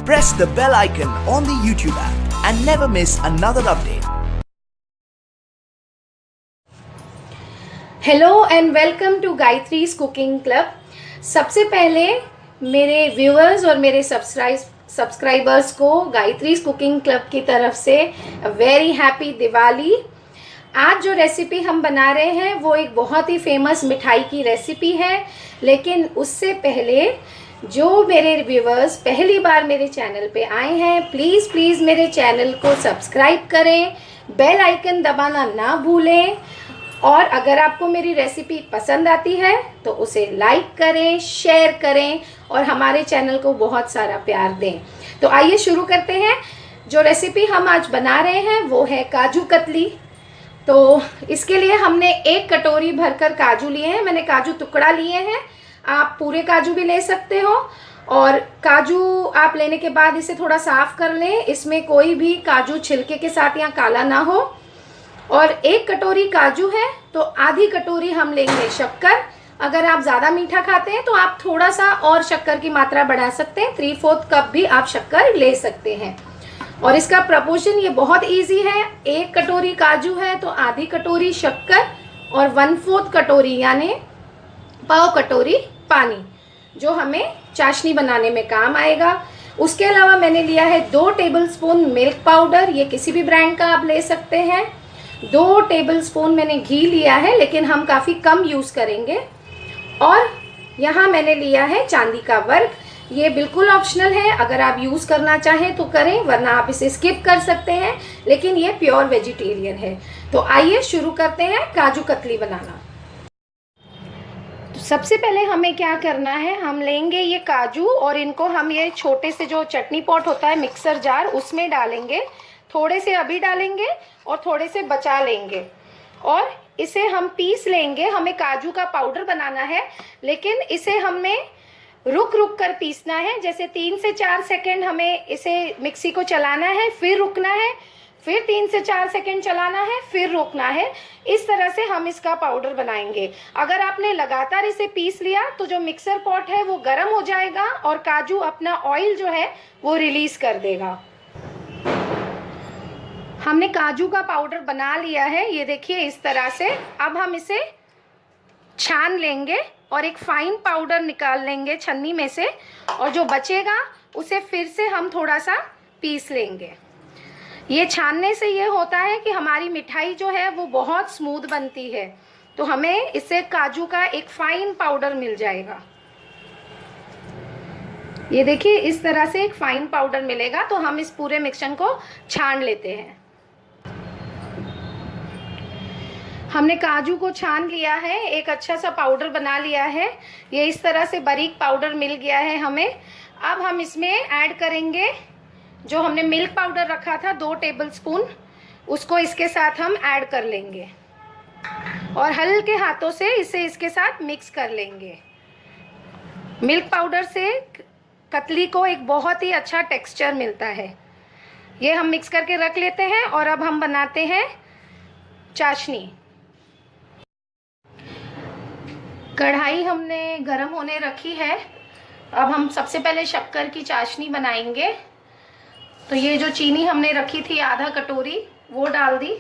Press the bell icon on the YouTube app and never miss another update. Hello and welcome to Gayatri's cooking club. सबसे पहले मेरे viewers और मेरे subscribers को गायत्रीज cooking club की तरफ से वेरी हैप्पी दिवाली। आज जो रेसिपी हम बना रहे हैं वो एक बहुत ही फेमस मिठाई की रेसिपी है, लेकिन उससे पहले जो मेरे व्यूअर्स पहली बार मेरे चैनल पे आए हैं, प्लीज़ मेरे चैनल को सब्सक्राइब करें, बेल आइकन दबाना ना भूलें और अगर आपको मेरी रेसिपी पसंद आती है तो उसे लाइक करें, शेयर करें और हमारे चैनल को बहुत सारा प्यार दें। तो आइए शुरू करते हैं। जो रेसिपी हम आज बना रहे हैं वो है काजू कतली। तो इसके लिए हमने 1 कटोरी भरकर काजू लिए हैं। मैंने काजू टुकड़ा लिए हैं, आप पूरे काजू भी ले सकते हो। और काजू आप लेने के बाद इसे थोड़ा साफ कर लें, इसमें कोई भी काजू छिलके के साथ या काला ना हो। और 1 कटोरी काजू है तो आधी कटोरी हम लेंगे शक्कर। अगर आप ज़्यादा मीठा खाते हैं तो आप थोड़ा सा और शक्कर की मात्रा बढ़ा सकते हैं, 3/4 कप भी आप शक्कर ले सकते हैं। और इसका प्रपोर्शन ये बहुत इजी है। 1 कटोरी काजू है तो आधी कटोरी शक्कर और 1/4 कटोरी यानी पाव कटोरी पानी, जो हमें चाशनी बनाने में काम आएगा। उसके अलावा मैंने लिया है 2 टेबलस्पून मिल्क पाउडर, ये किसी भी ब्रांड का आप ले सकते हैं। 2 टेबलस्पून मैंने घी लिया है, लेकिन हम काफ़ी कम यूज़ करेंगे। और यहाँ मैंने लिया है चांदी का वर्क, ये बिल्कुल ऑप्शनल है, अगर आप यूज़ करना चाहें तो करें, वरना आप इसे स्किप कर सकते हैं, लेकिन ये प्योर वेजिटेरियन है। तो आइए शुरू करते हैं काजू कतली बनाना। तो सबसे पहले हमें क्या करना है, हम लेंगे ये काजू और इनको हम ये छोटे से जो चटनी पॉट होता है मिक्सर जार, उसमें डालेंगे। थोड़े से अभी डालेंगे और थोड़े से बचा लेंगे और इसे हम पीस लेंगे। हमें काजू का पाउडर बनाना है, लेकिन इसे हमें रुक कर पीसना है। जैसे 3 से 4 सेकंड हमें इसे मिक्सी को चलाना है, फिर रुकना है, फिर 3 से 4 सेकंड चलाना है, फिर रोकना है। इस तरह से हम इसका पाउडर बनाएंगे। अगर आपने लगातार इसे पीस लिया तो जो मिक्सर पॉट है वो गर्म हो जाएगा और काजू अपना ऑयल जो है वो रिलीज कर देगा। हमने काजू का पाउडर बना लिया है, ये देखिए इस तरह से। अब हम इसे छान लेंगे और एक फाइन पाउडर निकाल लेंगे छन्नी में से, और जो बचेगा उसे फिर से हम थोड़ा सा पीस लेंगे। ये छानने से ये होता है कि हमारी मिठाई जो है वो बहुत स्मूथ बनती है, तो हमें इससे काजू का एक फाइन पाउडर मिल जाएगा। ये देखिए इस तरह से एक फाइन पाउडर मिलेगा। तो हम इस पूरे मिक्सचर को छान लेते हैं। हमने काजू को छान लिया है, एक अच्छा सा पाउडर बना लिया है। ये इस तरह से बारीक पाउडर मिल गया है हमें। अब हम इसमें ऐड करेंगे जो हमने मिल्क पाउडर रखा था 2 टेबलस्पून, उसको इसके साथ हम ऐड कर लेंगे और हल्के हाथों से इसे इसके साथ मिक्स कर लेंगे। मिल्क पाउडर से कतली को एक बहुत ही अच्छा टेक्सचर मिलता है। ये हम मिक्स करके रख लेते हैं और अब हम बनाते हैं चाशनी। कढ़ाई हमने गरम होने रखी है। अब हम सबसे पहले शक्कर की चाशनी बनाएंगे। तो ये जो चीनी हमने रखी थी आधा कटोरी वो डाल दी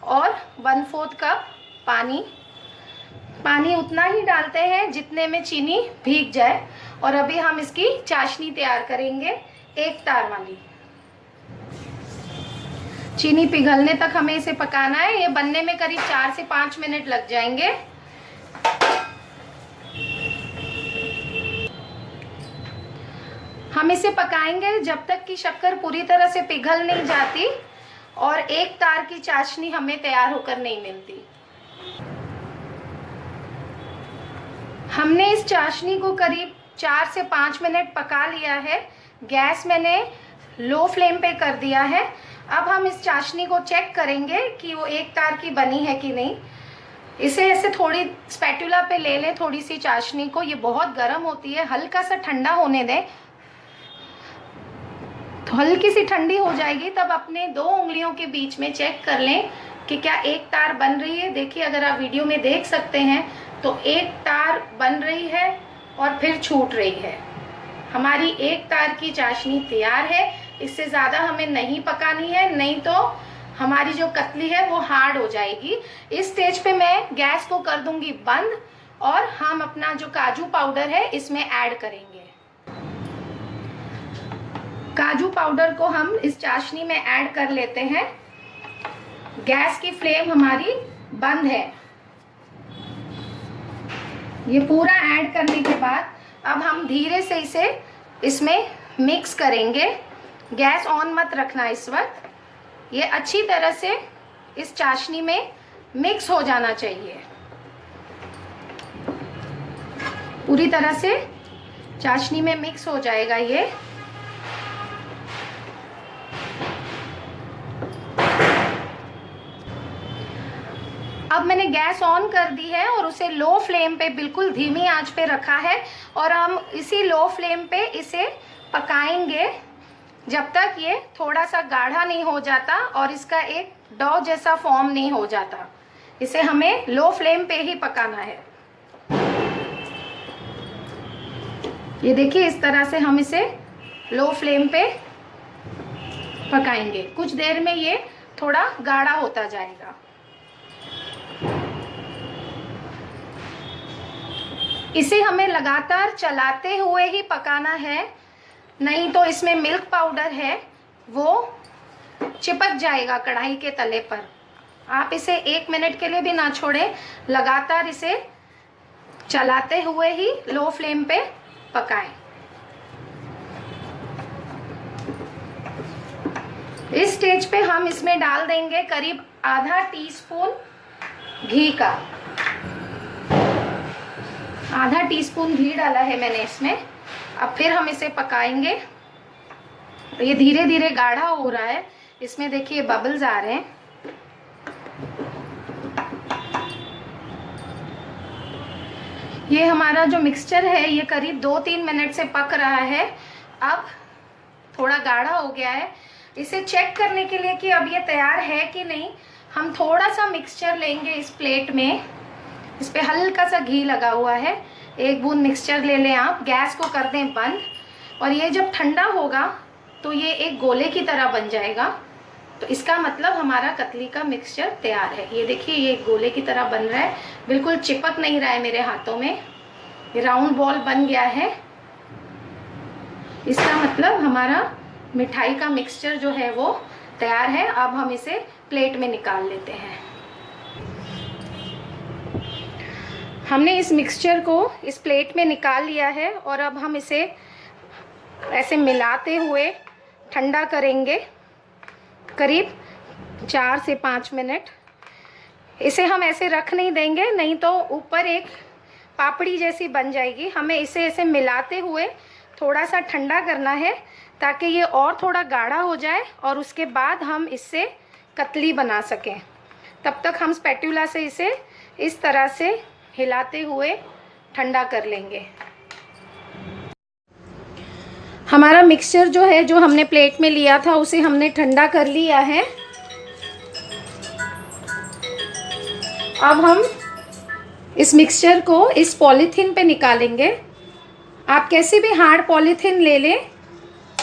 और 1/4 कप पानी। पानी उतना ही डालते हैं जितने में चीनी भीग जाए। और अभी हम इसकी चाशनी तैयार करेंगे, 1 तार वाली। चीनी पिघलने तक हमें इसे पकाना है। ये बनने में करीब 4 से 5 मिनट लग जाएंगे। हम इसे पकाएंगे जब तक कि शक्कर पूरी तरह से पिघल नहीं जाती और 1 तार की चाशनी हमें तैयार होकर नहीं मिलती। हमने इस चाशनी को करीब 4 से 5 मिनट पका लिया है। गैस मैंने लो फ्लेम पे कर दिया है। अब हम इस चाशनी को चेक करेंगे कि वो 1 तार की बनी है कि नहीं। इसे ऐसे थोड़ी स्पैटुला पे ले लें थोड़ी सी चाशनी को। ये बहुत गर्म होती है, हल्का सा ठंडा होने दें। तो हल्की सी ठंडी हो जाएगी तब अपने 2 उंगलियों के बीच में चेक कर लें कि क्या 1 तार बन रही है। देखिए अगर आप वीडियो में देख सकते हैं तो 1 तार बन रही है और फिर छूट रही है। हमारी एक तार की चाशनी तैयार है। इससे ज़्यादा हमें नहीं पकानी है, नहीं तो हमारी जो कतली है वो हार्ड हो जाएगी। इस स्टेज पे मैं गैस को कर दूंगी बंद और हम अपना जो काजू पाउडर है इसमें ऐड करेंगे। काजू पाउडर को हम इस चाशनी में ऐड कर लेते हैं। गैस की फ्लेम हमारी बंद है। ये पूरा ऐड करने के बाद अब हम धीरे से इसे इसमें मिक्स करेंगे। गैस ऑन मत रखना इस वक्त। ये अच्छी तरह से इस चाशनी में मिक्स हो जाना चाहिए। पूरी तरह से चाशनी में मिक्स हो जाएगा ये। अब मैंने गैस ऑन कर दी है और उसे लो फ्लेम पे, बिल्कुल धीमी आंच पे रखा है और हम इसी लो फ्लेम पे इसे पकाएंगे जब तक ये थोड़ा सा गाढ़ा नहीं हो जाता और इसका एक डो जैसा फॉर्म नहीं हो जाता। इसे हमें लो फ्लेम पे ही पकाना है। ये देखिए, इस तरह से हम इसे लो फ्लेम पे पकाएंगे। कुछ देर में ये थोड़ा गाढ़ा होता जाएगा। इसे हमें लगातार चलाते हुए ही पकाना है, नहीं तो इसमें मिल्क पाउडर है वो चिपक जाएगा कढ़ाई के तले पर। आप इसे 1 मिनट के लिए भी ना छोड़ें, लगातार इसे चलाते हुए ही लो फ्लेम पे पकाएं। इस स्टेज पे हम इसमें डाल देंगे करीब आधा टीस्पून घी का। आधा टीस्पून घी डाला है मैंने इसमें। अब फिर हम इसे पकाएंगे। ये धीरे धीरे गाढ़ा हो रहा है। इसमें देखिए बबल्स आ रहे हैं। ये हमारा जो मिक्सचर है ये करीब 2-3 मिनट से पक रहा है। अब थोड़ा गाढ़ा हो गया है। इसे चेक करने के लिए कि अब ये तैयार है कि नहीं, हम थोड़ा सा मिक्सचर लेंगे इस प्लेट में। इस पे हल्का सा घी लगा हुआ है। 1 बूंद मिक्सचर ले लें आप। गैस को कर दें बंद और ये जब ठंडा होगा तो ये एक गोले की तरह बन जाएगा। तो इसका मतलब हमारा कतली का मिक्सचर तैयार है। ये देखिए, ये एक गोले की तरह बन रहा है, बिल्कुल चिपक नहीं रहा है मेरे हाथों में। ये राउंड बॉल बन गया है। इसका मतलब हमारा मिठाई का मिक्सचर जो है वो तैयार है। अब हम इसे प्लेट में निकाल लेते हैं। हमने इस मिक्सचर को इस प्लेट में निकाल लिया है और अब हम इसे ऐसे मिलाते हुए ठंडा करेंगे करीब 4 से 5 मिनट। इसे हम ऐसे रख नहीं देंगे, नहीं तो ऊपर एक पापड़ी जैसी बन जाएगी। हमें इसे ऐसे मिलाते हुए थोड़ा सा ठंडा करना है ताकि ये और थोड़ा गाढ़ा हो जाए और उसके बाद हम इससे कतली बना सकें। तब तक हम स्पैटुला से इसे इस तरह से हिलाते हुए ठंडा कर लेंगे। हमारा मिक्सचर जो है, जो हमने प्लेट में लिया था, उसे हमने ठंडा कर लिया है। अब हम इस मिक्सचर को इस पॉलीथीन पे निकालेंगे। आप कैसी भी हार्ड पॉलीथीन ले लें,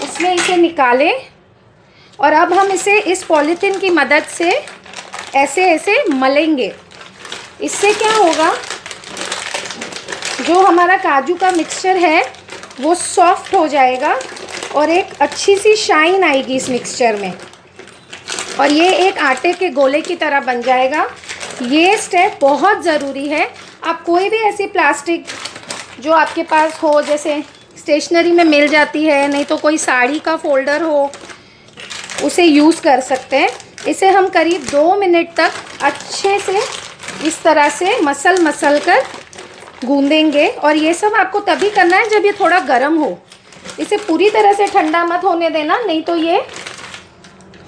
उसमें इसे निकालें और अब हम इसे इस पॉलीथीन की मदद से ऐसे ऐसे मलेंगे। इससे क्या होगा, जो हमारा काजू का मिक्सचर है वो सॉफ्ट हो जाएगा और एक अच्छी सी शाइन आएगी इस मिक्सचर में और ये एक आटे के गोले की तरह बन जाएगा। ये स्टेप बहुत ज़रूरी है। आप कोई भी ऐसी प्लास्टिक जो आपके पास हो, जैसे स्टेशनरी में मिल जाती है, नहीं तो कोई साड़ी का फोल्डर हो, उसे यूज़ कर सकते हैं। इसे हम करीब 2 मिनट तक अच्छे से इस तरह से मसल कर गूंदेंगे और ये सब आपको तभी करना है जब ये थोड़ा गर्म हो। इसे पूरी तरह से ठंडा मत होने देना, नहीं तो ये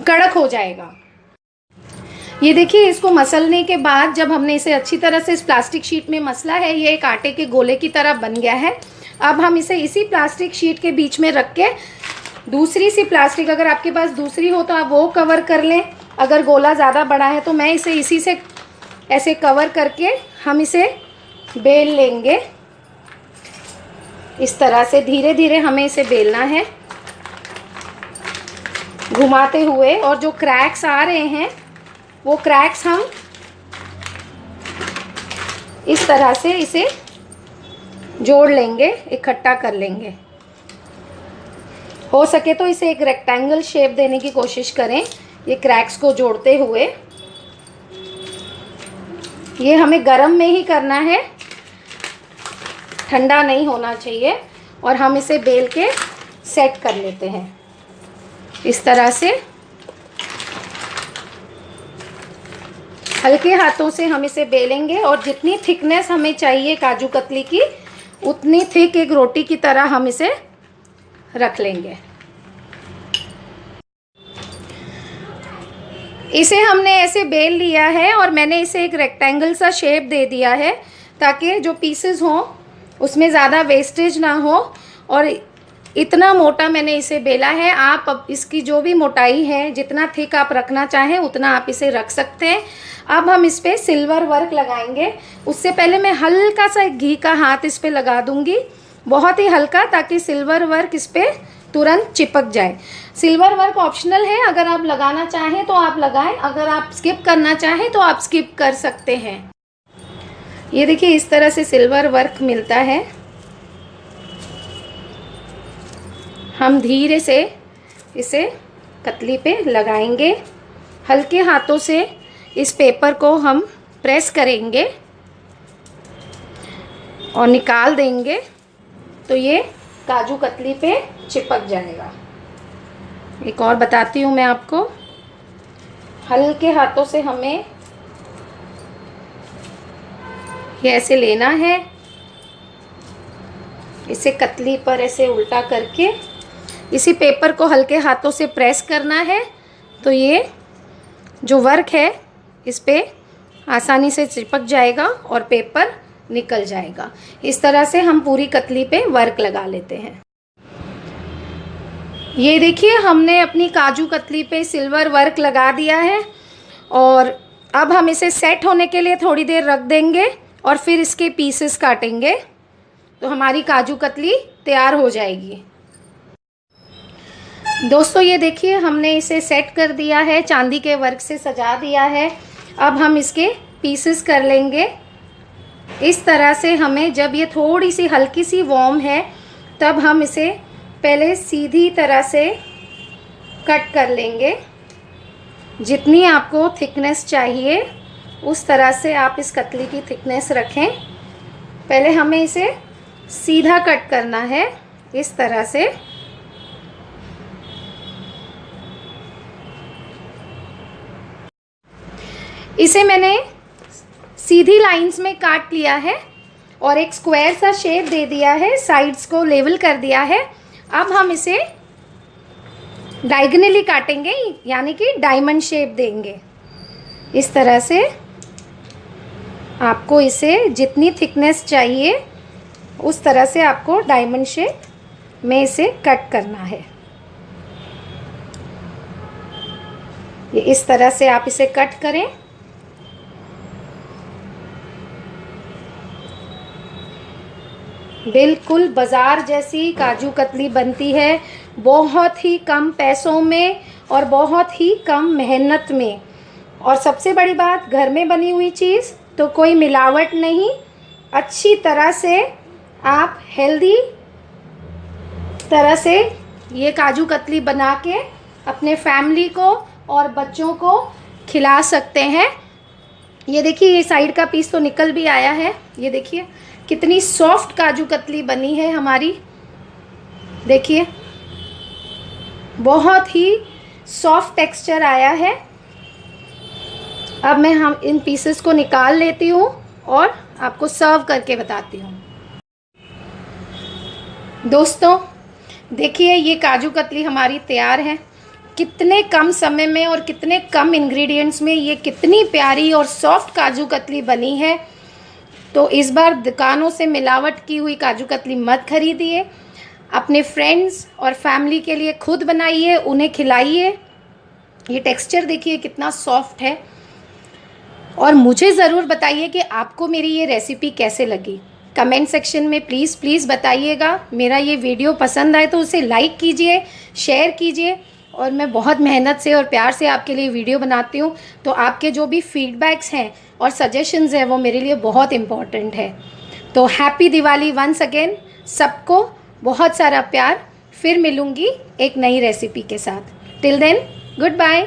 कड़क हो जाएगा। ये देखिए, इसको मसलने के बाद जब हमने इसे अच्छी तरह से इस प्लास्टिक शीट में मसला है, ये एक आटे के गोले की तरह बन गया है। अब हम इसे इसी प्लास्टिक शीट के बीच में रख के दूसरी सी प्लास्टिक, अगर आपके पास दूसरी हो तो आप वो कवर कर लें। अगर गोला ज़्यादा बड़ा है तो मैं इसे इसी से ऐसे कवर करके हम इसे बेल लेंगे। इस तरह से धीरे धीरे हमें इसे बेलना है घुमाते हुए, और जो क्रैक्स आ रहे हैं वो क्रैक्स हम इस तरह से इसे जोड़ लेंगे, इकट्ठा कर लेंगे। हो सके तो इसे एक रेक्टेंगल शेप देने की कोशिश करें ये क्रैक्स को जोड़ते हुए। ये हमें गरम में ही करना है, ठंडा नहीं होना चाहिए। और हम इसे बेल के सेट कर लेते हैं इस तरह से। हल्के हाथों से हम इसे बेलेंगे और जितनी थिकनेस हमें चाहिए काजू कतली की उतनी थिक एक रोटी की तरह हम इसे रख लेंगे। इसे हमने ऐसे बेल लिया है और मैंने इसे एक रेक्टेंगल सा शेप दे दिया है ताकि जो पीसेस हों उसमें ज़्यादा वेस्टेज ना हो। और इतना मोटा मैंने इसे बेला है। आप अब इसकी जो भी मोटाई है, जितना थिक आप रखना चाहें उतना आप इसे रख सकते हैं। अब हम इस पर सिल्वर वर्क लगाएंगे। उससे पहले मैं हल्का सा घी का हाथ इस पर लगा दूंगी, बहुत ही हल्का, ताकि सिल्वर वर्क इस पर तुरंत चिपक जाए। सिल्वर वर्क ऑप्शनल है, अगर आप लगाना चाहें तो आप लगाएं, अगर आप स्किप करना चाहें तो आप स्किप कर सकते हैं। ये देखिए इस तरह से सिल्वर वर्क मिलता है। हम धीरे से इसे कतली पे लगाएंगे, हल्के हाथों से इस पेपर को हम प्रेस करेंगे और निकाल देंगे तो ये काजू कतली पे चिपक जाएगा। एक और बताती हूँ मैं आपको, हल्के हाथों से हमें ये ऐसे लेना है, इसे कतली पर ऐसे उल्टा करके इसी पेपर को हल्के हाथों से प्रेस करना है तो ये जो वर्क है इस पे आसानी से चिपक जाएगा और पेपर निकल जाएगा। इस तरह से हम पूरी कतली पे वर्क लगा लेते हैं। ये देखिए हमने अपनी काजू कतली पे सिल्वर वर्क लगा दिया है और अब हम इसे सेट होने के लिए थोड़ी देर रख देंगे और फिर इसके पीसेस काटेंगे तो हमारी काजू कतली तैयार हो जाएगी। दोस्तों ये देखिए हमने इसे सेट कर दिया है, चांदी के वर्क से सजा दिया है। अब हम इसके पीसेस कर लेंगे इस तरह से। हमें जब ये थोड़ी सी हल्की सी वार्म है तब हम इसे पहले सीधी तरह से कट कर लेंगे। जितनी आपको थिकनेस चाहिए उस तरह से आप इस कतली की थिकनेस रखें। पहले हमें इसे सीधा कट करना है इस तरह से। इसे मैंने सीधी लाइंस में काट लिया है और एक स्क्वायर सा शेप दे दिया है, साइड्स को लेवल कर दिया है। अब हम इसे डायगोनली काटेंगे, यानी कि डायमंड शेप देंगे इस तरह से। आपको इसे जितनी थिकनेस चाहिए उस तरह से आपको डायमंड शेप में इसे कट करना है। ये इस तरह से आप इसे कट करें। बिल्कुल बाज़ार जैसी काजू कतली बनती है, बहुत ही कम पैसों में और बहुत ही कम मेहनत में। और सबसे बड़ी बात, घर में बनी हुई चीज़ तो कोई मिलावट नहीं। अच्छी तरह से आप हेल्दी तरह से ये काजू कतली बना के अपने फैमिली को और बच्चों को खिला सकते हैं। ये देखिए ये साइड का पीस तो निकल भी आया है। ये देखिए कितनी सॉफ्ट काजू कतली बनी है हमारी। देखिए बहुत ही सॉफ्ट टेक्सचर आया है। अब मैं हम इन पीसेस को निकाल लेती हूँ और आपको सर्व करके बताती हूँ। दोस्तों देखिए ये काजू कतली हमारी तैयार है। कितने कम समय में और कितने कम इंग्रेडिएंट्स में ये कितनी प्यारी और सॉफ्ट काजू कतली बनी है। तो इस बार दुकानों से मिलावट की हुई काजू कतली मत खरीदिए, अपने फ्रेंड्स और फैमिली के लिए खुद बनाइए, उन्हें खिलाइए। ये टेक्सचर देखिए कितना सॉफ्ट है। और मुझे ज़रूर बताइए कि आपको मेरी ये रेसिपी कैसे लगी। कमेंट सेक्शन में प्लीज़ बताइएगा। मेरा ये वीडियो पसंद आए तो उसे लाइक कीजिए, शेयर कीजिए। और मैं बहुत मेहनत से और प्यार से आपके लिए वीडियो बनाती हूँ, तो आपके जो भी फीडबैक्स हैं और सजेशंस हैं वो मेरे लिए बहुत इम्पॉर्टेंट है। तो हैप्पी दिवाली वंस अगेन, सबको बहुत सारा प्यार। फिर मिलूँगी एक नई रेसिपी के साथ। Till then, good bye.